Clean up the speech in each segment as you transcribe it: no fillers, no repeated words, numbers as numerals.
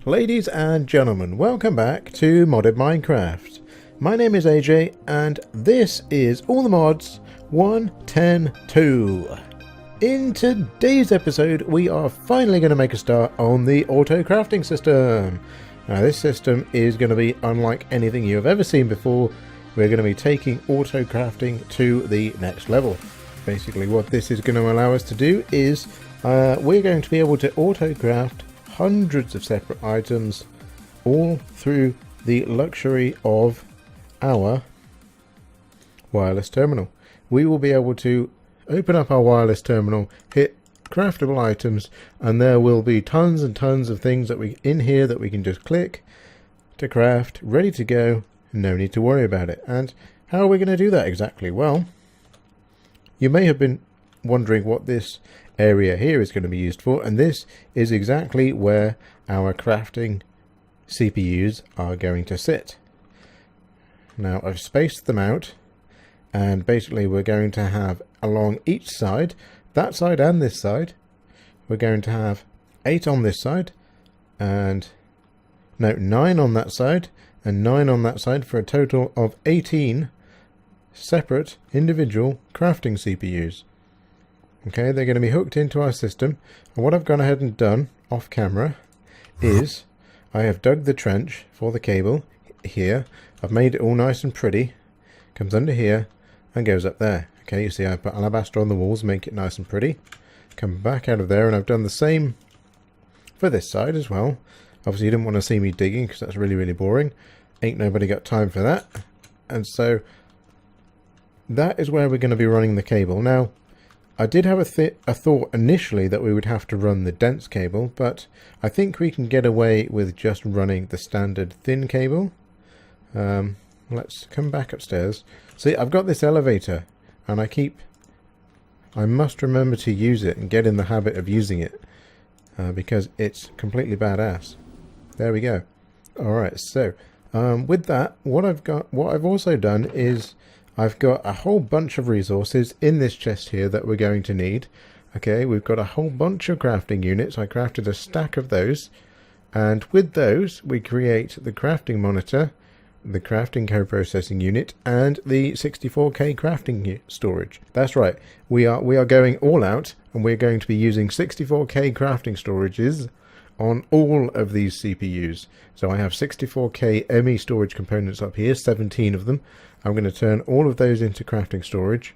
Ladies and gentlemen, welcome back to Modded Minecraft. My name is AJ and this is All the Mods 1.10.2. In today's episode we are finally going to make a start on the auto crafting system. Now this system is going to be unlike anything you have ever seen before. We're going to be taking auto crafting to the next level. Basically what this is going to allow us to do is we're going to be able to auto craft hundreds of separate items all through the luxury of our wireless terminal. We will be able to open up our wireless terminal, hit craftable items, and there will be tons and tons of things that we in here that we can just click to craft, ready to go, no need to worry about it. And how are we going to do that exactly? Well, you may have been wondering what this area here is going to be used for, and this is exactly where our crafting CPUs are going to sit. Now I've spaced them out, and basically we're going to have along each side, that side and this side, we're going to have 8 on this side, and no, 9 on that side, and 9 on that side, for a total of 18 separate individual crafting CPUs. Okay, they're going to be hooked into our system, and what I've gone ahead and done off camera is I have dug the trench for the cable here. I've made it all nice and pretty. Comes under here and goes up there. Okay, you see I put alabaster on the walls, make it nice and pretty. Come back out of there, and I've done the same for this side as well. Obviously you didn't want to see me digging because that's really boring. Ain't nobody got time for that. And so that is where we're going to be running the cable. Now I did have a thought initially that we would have to run the dense cable, but I think we can get away with just running the standard thin cable. Let's come back upstairs. See, I've got this elevator, and I must remember to use it and get in the habit of using it, because it's completely badass. There we go. Alright, so with that, what I've also done is I've got a whole bunch of resources in this chest here that we're going to need. Okay, we've got a whole bunch of crafting units. I crafted a stack of those, and with those we create the crafting monitor, the crafting co-processing unit, and the 64K crafting storage. That's right, we are going all out, and we're going to be using 64K crafting storages on all of these CPUs. So I have 64K ME storage components up here, 17 of them. I'm going to turn all of those into crafting storage,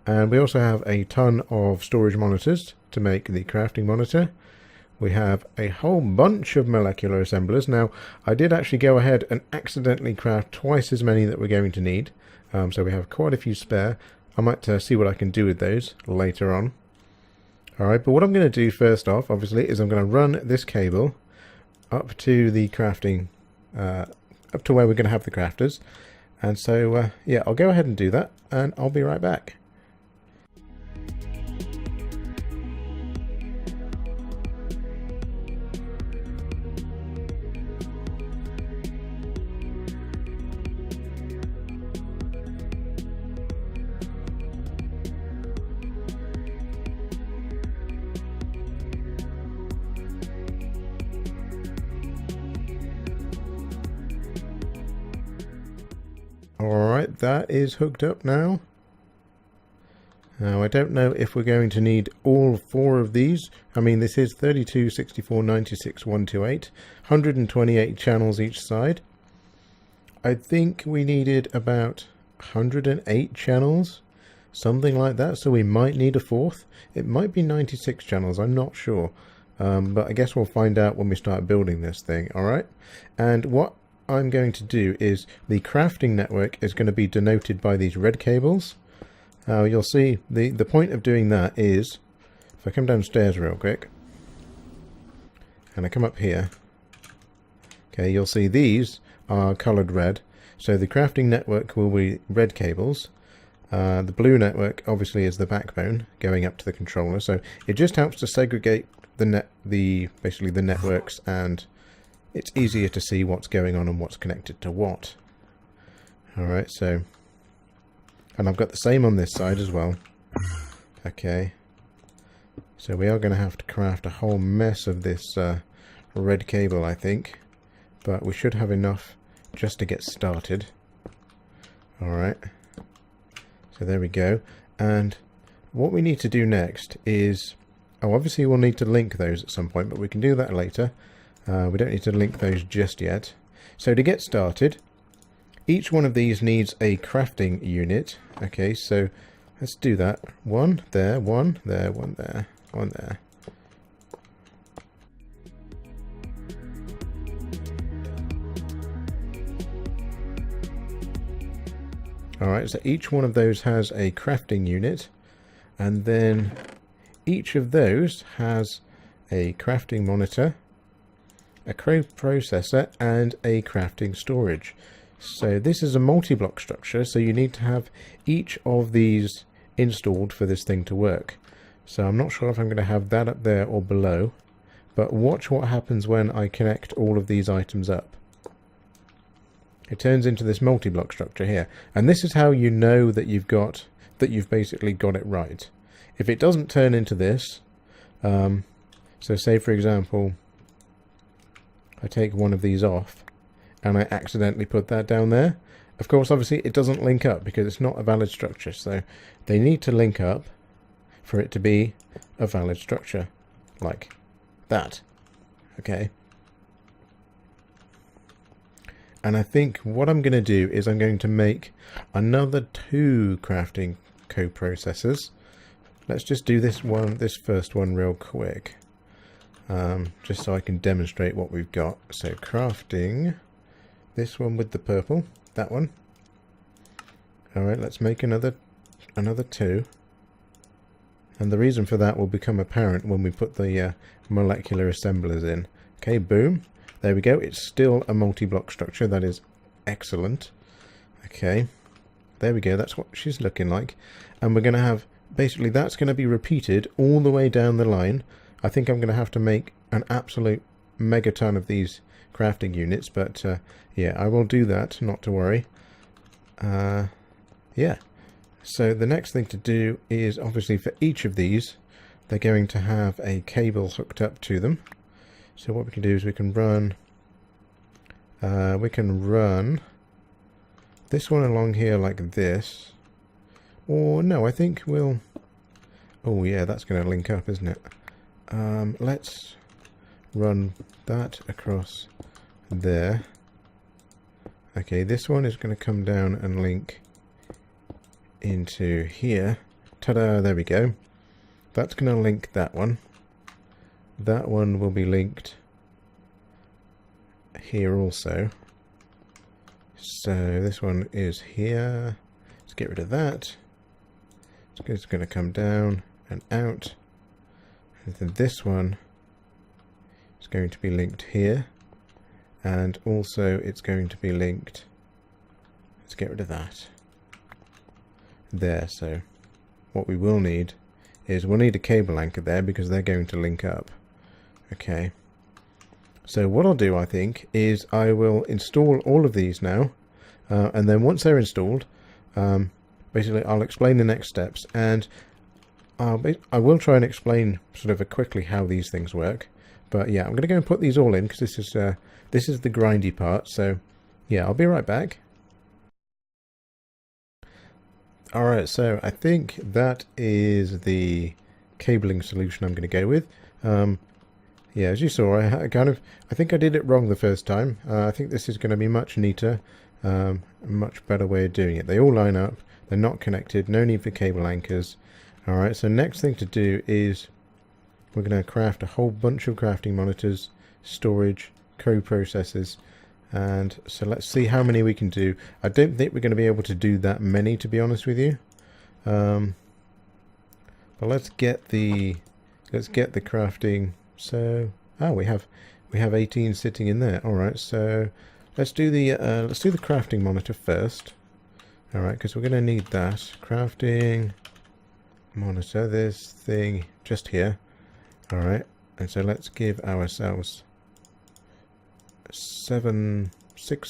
and we also have a ton of storage monitors to make the crafting monitor. We have a whole bunch of molecular assemblers. Now I did actually go ahead and accidentally craft twice as many that we're going to need, so we have quite a few spare. I might see what I can do with those later on. Alright, but what I'm going to do first off, obviously, is I'm going to run this cable up to the crafting, up to where we're going to have the crafters. And so, yeah, I'll go ahead and do that, and I'll be right back. Alright, that is hooked up now. Now I don't know if we're going to need all 4 of these. I mean, this is 32, 64, 96, 128, 128 channels each side. I think we needed about 108 channels, something like that, so we might need a 4th. It might be 96 channels, I'm not sure. But I guess we'll find out when we start building this thing, alright? And what I'm going to do is the crafting network is going to be denoted by these red cables. You'll see the point of doing that is, if I come downstairs real quick and I come up here, okay, you'll see these are colored red, so the crafting network will be red cables. The blue network obviously is the backbone going up to the controller, so it just helps to segregate basically the networks, and it's easier to see what's going on and what's connected to what. Alright, so, and I've got the same on this side as well. Okay, so we are going to have to craft a whole mess of this red cable, I think, but we should have enough just to get started. Alright, so there we go. And what we need to do next is, obviously we'll need to link those at some point, but we can do that later. We don't need to link those just yet. So to get started, each one of these needs a crafting unit. Okay, so let's do that. One there, one there, one there, one there. Alright, so each one of those has a crafting unit, and then each of those has a crafting monitor, a processor, and a crafting storage. So this is a multi-block structure, so you need to have each of these installed for this thing to work. So I'm not sure if I'm going to have that up there or below, but watch what happens when I connect all of these items up. It turns into this multi-block structure here, and this is how you know that you've basically got it right. If it doesn't turn into this, so say for example, I take one of these off, and I accidentally put that down there. Of course, obviously, it doesn't link up because it's not a valid structure. So they need to link up for it to be a valid structure, like that. Okay. And I think what I'm going to do is I'm going to make another 2 crafting coprocessors. Let's just do this first one real quick, just so I can demonstrate what we've got. So crafting this one with the purple, that one. All right, let's make another 2. And the reason for that will become apparent when we put the molecular assemblers in. Okay, boom. There we go. It's still a multi-block structure. That is excellent. Okay, there we go. That's what she's looking like. And we're going to have, basically, that's going to be repeated all the way down the line. I think I'm going to have to make an absolute megaton of these crafting units, but yeah, I will do that, not to worry. Yeah, so the next thing to do is, obviously, for each of these, they're going to have a cable hooked up to them. So what we can do is we can run this one along here like this, or no, I think we'll, oh yeah, that's going to link up, isn't it? Let's run that across there. Okay, this one is going to come down and link into here. Ta-da, there we go. That's going to link that one. That one will be linked here also. So this one is here. Let's get rid of that. It's going to come down and out. And then this one is going to be linked here. And also it's going to be linked. Let's get rid of that. There, so what we will need is we'll need a cable anchor there because they're going to link up. Okay, so what I'll do, I think, is I will install all of these now, and then once they're installed, basically I'll explain the next steps, and I will try and explain sort of quickly how these things work. But yeah, I'm going to go and put these all in because this is the grindy part. So yeah, I'll be right back. Alright, so I think that is the cabling solution I'm going to go with. Yeah, as you saw, I think I did it wrong the first time. I think this is going to be much neater, a much better way of doing it. They all line up, they're not connected, no need for cable anchors. Alright, so next thing to do is we're going to craft a whole bunch of crafting monitors, storage, coprocessors, and so let's see how many we can do. I don't think we're going to be able to do that many, to be honest with you. But let's get the crafting. So we have 18 sitting in there. All right, so let's do the crafting monitor first. All right, because we're going to need that crafting monitor. This thing just here. All right, and so let's give ourselves 6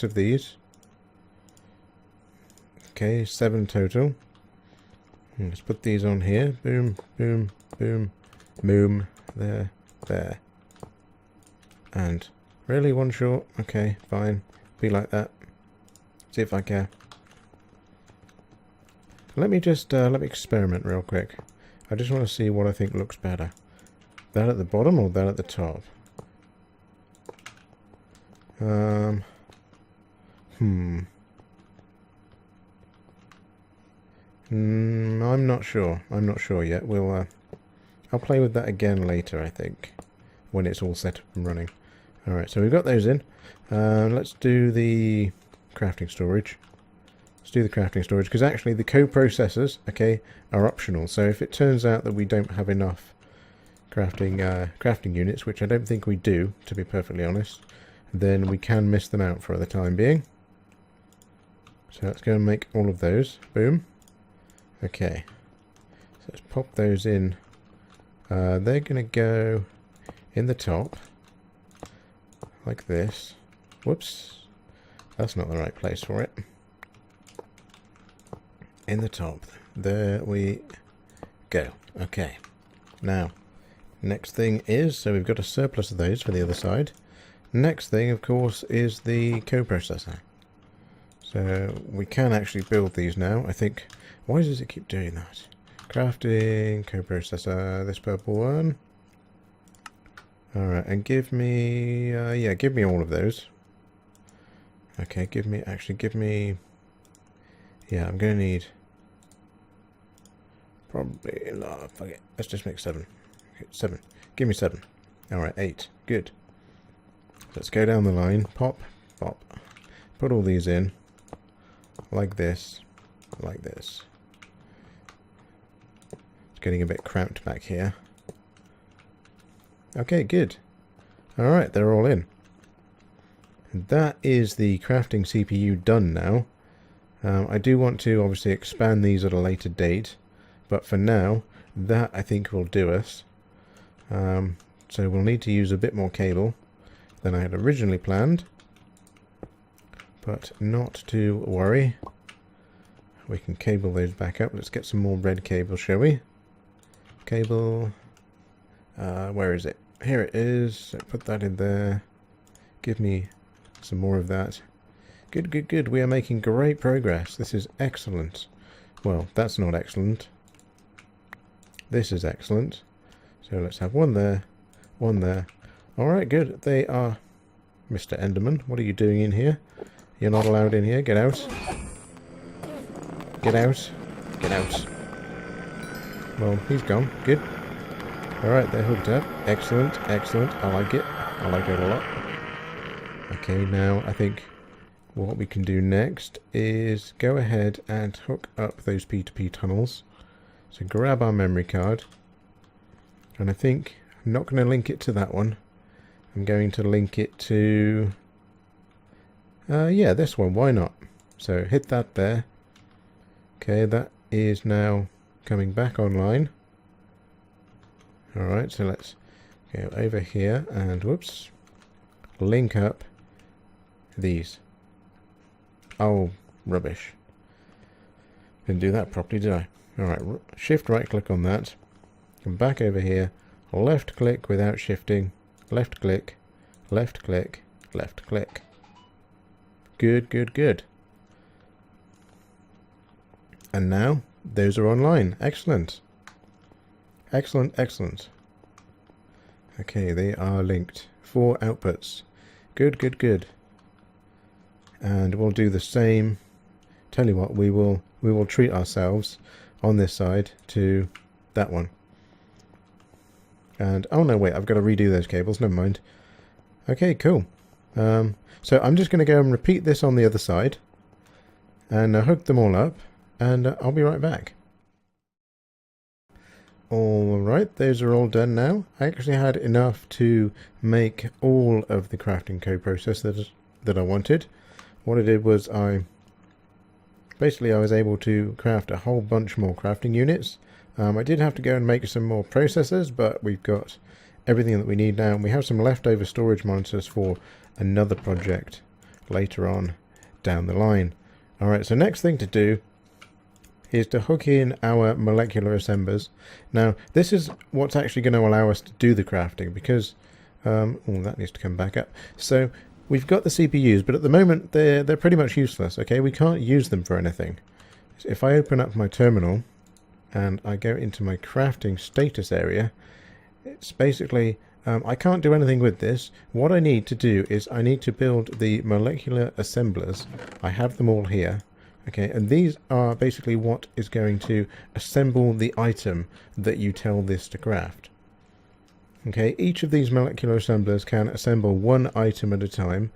of these. Okay, 7 total. Let's put these on here. Boom, boom, boom, boom. There. and really one short. Okay, fine. Be like that. See if I care. Let me just let me experiment real quick. I just want to see what I think looks better. That at the bottom or that at the top? I'm not sure. I'm not sure yet. I'll play with that again later, I think, when it's all set up and running. Alright, so we've got those in. Let's do the crafting storage. Let's do the crafting storage, because actually the co-processors, okay, are optional. So if it turns out that we don't have enough crafting units, which I don't think we do, to be perfectly honest, then we can miss them out for the time being. So let's go and make all of those. Boom. Okay. So let's pop those in. They're going to go in the top, like this. Whoops. That's not the right place for it. In the top. There we go. Okay. Now, next thing is, so we've got a surplus of those for the other side. Next thing, of course, is the coprocessor. So we can actually build these now. I think, why does it keep doing that? Crafting, coprocessor, this purple one. Alright, and give me, yeah, give me all of those. Okay, give me, yeah, I'm going to need, probably, fuck it, let's just make 7. Okay, 7, give me 7. Alright, 8, good. Let's go down the line, pop, pop, put all these in, like this, like this. It's getting a bit cramped back here. Okay, good. Alright, they're all in. And that is the crafting CPU done now. I do want to obviously expand these at a later date, but for now, that I think will do us. So we'll need to use a bit more cable than I had originally planned, but not to worry. We can cable those back up. Let's get some more red cable, shall we? Cable, where is it? Here it is. So put that in there. Give me some more of that. Good, good, good. We are making great progress. This is excellent. Well, that's not excellent. This is excellent. So let's have one there, one there. Alright, good. They are... Mr. Enderman, what are you doing in here? You're not allowed in here. Get out. Get out. Get out. Well, he's gone. Good. Alright, they're hooked up. Excellent, excellent. I like it. I like it a lot. Okay, now I think what we can do next is go ahead and hook up those P2P tunnels. So grab our memory card. And I think I'm not going to link it to that one. I'm going to link it to... yeah, this one. Why not? So hit that there. Okay, that is now coming back online. Alright, so let's go over here and, whoops, link up these. Oh, rubbish. Didn't do that properly, did I? Alright, shift right click on that. Come back over here. Left click without shifting. Left click. Left click. Left click. Good, good, good. And now, those are online. Excellent. Excellent, excellent. Okay, they are linked. 4 outputs. Good, good, good. And we'll do the same. Tell you what, we will treat ourselves on this side to that one. And oh no, wait, I've got to redo those cables. Never mind. Okay, cool. So I'm just going to go and repeat this on the other side, and hook them all up, and I'll be right back. Alright, those are all done now. I actually had enough to make all of the crafting coprocessors that I wanted. What I did was I was able to craft a whole bunch more crafting units. I did have to go and make some more processors, but we've got everything that we need now. And we have some leftover storage monitors for another project later on down the line. Alright, so next thing to do is to hook in our molecular assemblers. Now, this is what's actually going to allow us to do the crafting, because Oh, that needs to come back up. So we've got the CPUs, but at the moment they're pretty much useless. Okay, we can't use them for anything. So if I open up my terminal and I go into my crafting status area, it's basically I can't do anything with this. What I need to do is I need to build the molecular assemblers. I have them all here. Okay, and these are basically what is going to assemble the item that you tell this to craft. Okay, each of these molecular assemblers can assemble one item at a time,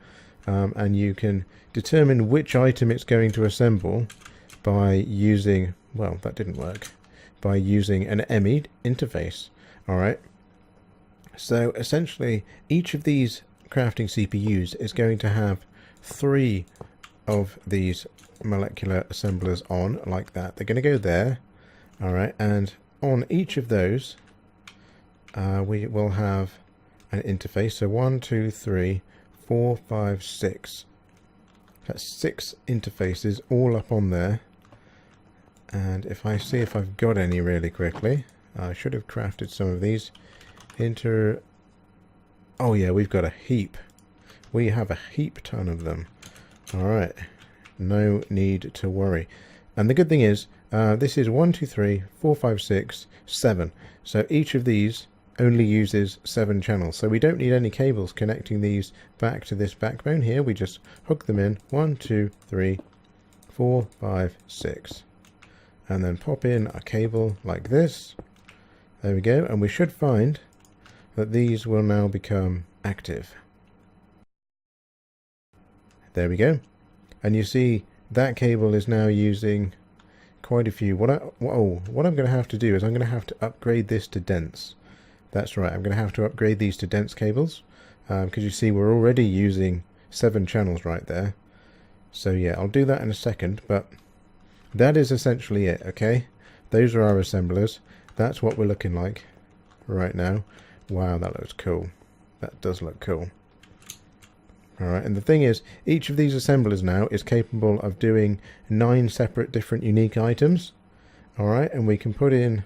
and you can determine which item it's going to assemble by using, well, that didn't work, by using an ME interface. Alright, so essentially each of these crafting CPUs is going to have 3 of these molecular assemblers on, like that. They're going to go there. Alright, and on each of those we will have an interface. So 1, 2, 3, 4, 5, 6. That's 6 interfaces all up on there. And if I see if I've got any really quickly, I should have crafted some of these. Oh yeah, we've got a heap. We have a heap ton of them. Alright, no need to worry. And the good thing is, this is 1, 2, 3, 4, 5, 6, 7. So each of these only uses 7 channels. So we don't need any cables connecting these back to this backbone here. We just hook them in. 1, 2, 3, 4, 5, 6. And then pop in a cable like this. There we go. And we should find that these will now become active. There we go. And you see that cable is now using quite a few. What I'm going to have to do is I'm going to have to upgrade this to dense. That's right, I'm going to have to upgrade these to dense cables, because you see we're already using 7 channels right there. So yeah, I'll do that in a second, but that is essentially it, okay? Those are our assemblers. That's what we're looking like right now. Wow, that looks cool. That does look cool. Alright, and the thing is, each of these assemblers now is capable of doing 9 separate different unique items. Alright, and we can put in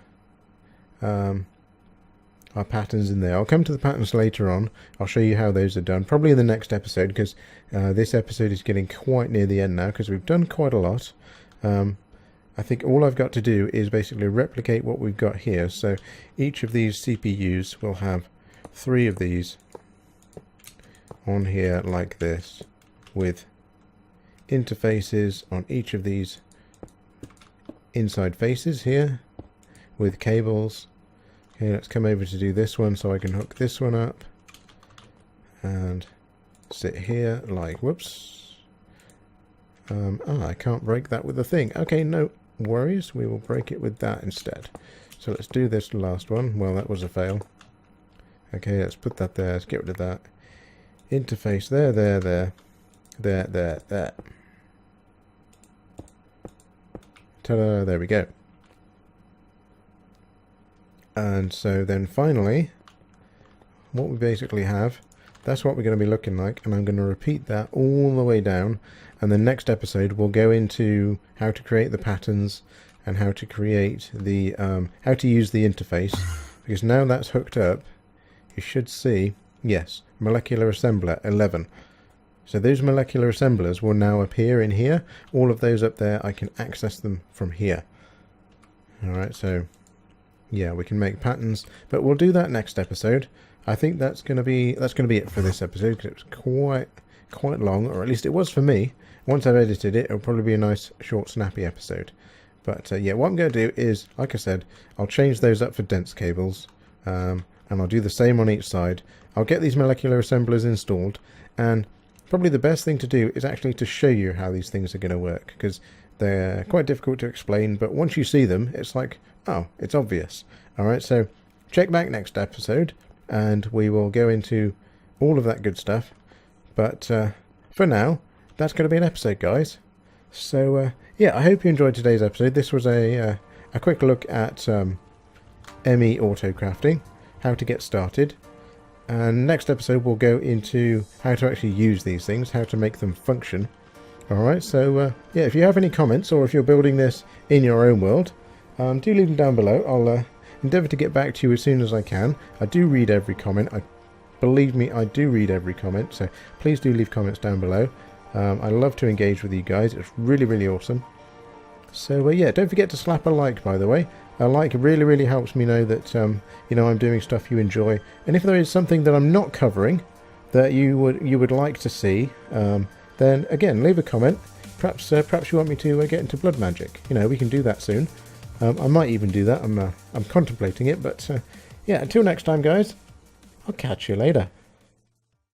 our patterns in there. I'll come to the patterns later on. I'll show you how those are done, probably in the next episode, because this episode is getting quite near the end now, because we've done quite a lot. I think all I've got to do is basically replicate what we've got here. So each of these CPUs will have 3 of these on here like this, with interfaces on each of these inside faces here, with cables. Okay, let's come over to do this one so I can hook this one up and sit here like, whoops. I can't break that with the thing. Okay, no worries, we will break it with that instead. So let's do this last one. Well, that was a fail. Okay, let's put that there, let's get rid of that. Interface there. Ta-da, there we go. And so then finally, what we basically have, that's what we're going to be looking like, and I'm going to repeat that all the way down, and the next episode we'll go into how to create the patterns and how to create the how to use the interface, because now that's hooked up, you should see, yes, molecular assembler 11. So those molecular assemblers will now appear in here. All of those up there, I can access them from here. Alright, so yeah, we can make patterns, but we'll do that next episode. I think that's gonna be it for this episode, because it was quite long, or at least it was for me. Once I've edited it, it'll probably be a nice, short, snappy episode. But yeah, what I'm going to do is, like I said, I'll change those up for dense cables, and I'll do the same on each side. I'll get these molecular assemblers installed, and probably the best thing to do is actually to show you how these things are going to work, because they're quite difficult to explain, but once you see them, it's like, oh, it's obvious. Alright, so check back next episode, and we will go into all of that good stuff. But for now, that's going to be an episode, guys. So yeah, I hope you enjoyed today's episode. This was a quick look at ME auto crafting, how to get started. And next episode we'll go into how to actually use these things, how to make them function. Alright, so yeah, if you have any comments, or if you're building this in your own world, do leave them down below. I'll endeavour to get back to you as soon as I can. I do read every comment. I believe me, I do read every comment, so please do leave comments down below. I love to engage with you guys. It's really, really awesome. So yeah, don't forget to slap a like, by the way. A like really helps me know that you know, I'm doing stuff you enjoy. And if there is something that I'm not covering that you would like to see, then again, leave a comment. Perhaps you want me to get into blood magic. You know, we can do that soon. I might even do that. I'm contemplating it, but yeah. Until next time, guys. I'll catch you later.